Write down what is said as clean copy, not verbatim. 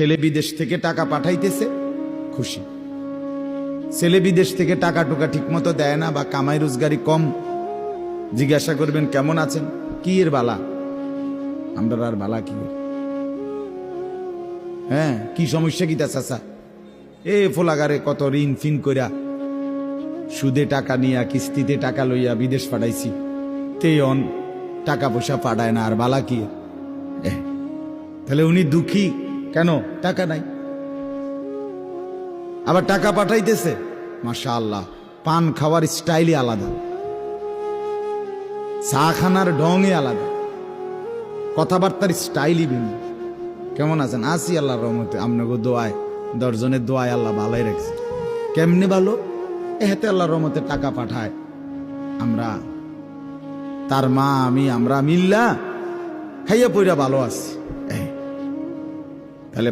ছেলে বিদেশ থেকে টাকা পাঠাইতেছে, খুশি। ছেলে বিদেশ থেকে টাকা টুকা ঠিক মতো দেয় না বা কামাই রোজগারি কম, জিজ্ঞাসা করবেন কেমন আছেন, কি এর বালা, আমরা আর বালা কি, হ্যাঁ কি সমস্যা কি তা চাচা, এ ফোলাগারে কত ঋণ ফিন কইরা সুদে টাকা নিয়া কিস্তিতে টাকা লইয়া বিদেশ পাঠাইছি, তেয়ন টাকা পয়সা পাঠায় না, আর বালা কি। তাহলে উনি দুঃখী কেন, টাকা নাই, আবার টাকা পাঠাইতেছে, মাশাআল্লাহ পান খাওয়ার স্টাইলই আলাদা, চা খানার ঢঙই আলাদা, কথাবার্তার স্টাইলই ভিন্ন। কেমন আছেন, আসি আল্লাহর রহমতে, আপনাকে দোয়ায়, 10 জনের দোয়ায় আল্লাহ ভালোই রাখছে। কেমনে ভালো, এতে আল্লাহর রহমতে টাকা পাঠায়, আমরা তার মা আমি আমরা মিল্লা খাইয়া পইরা ভালো আছি। তাহলে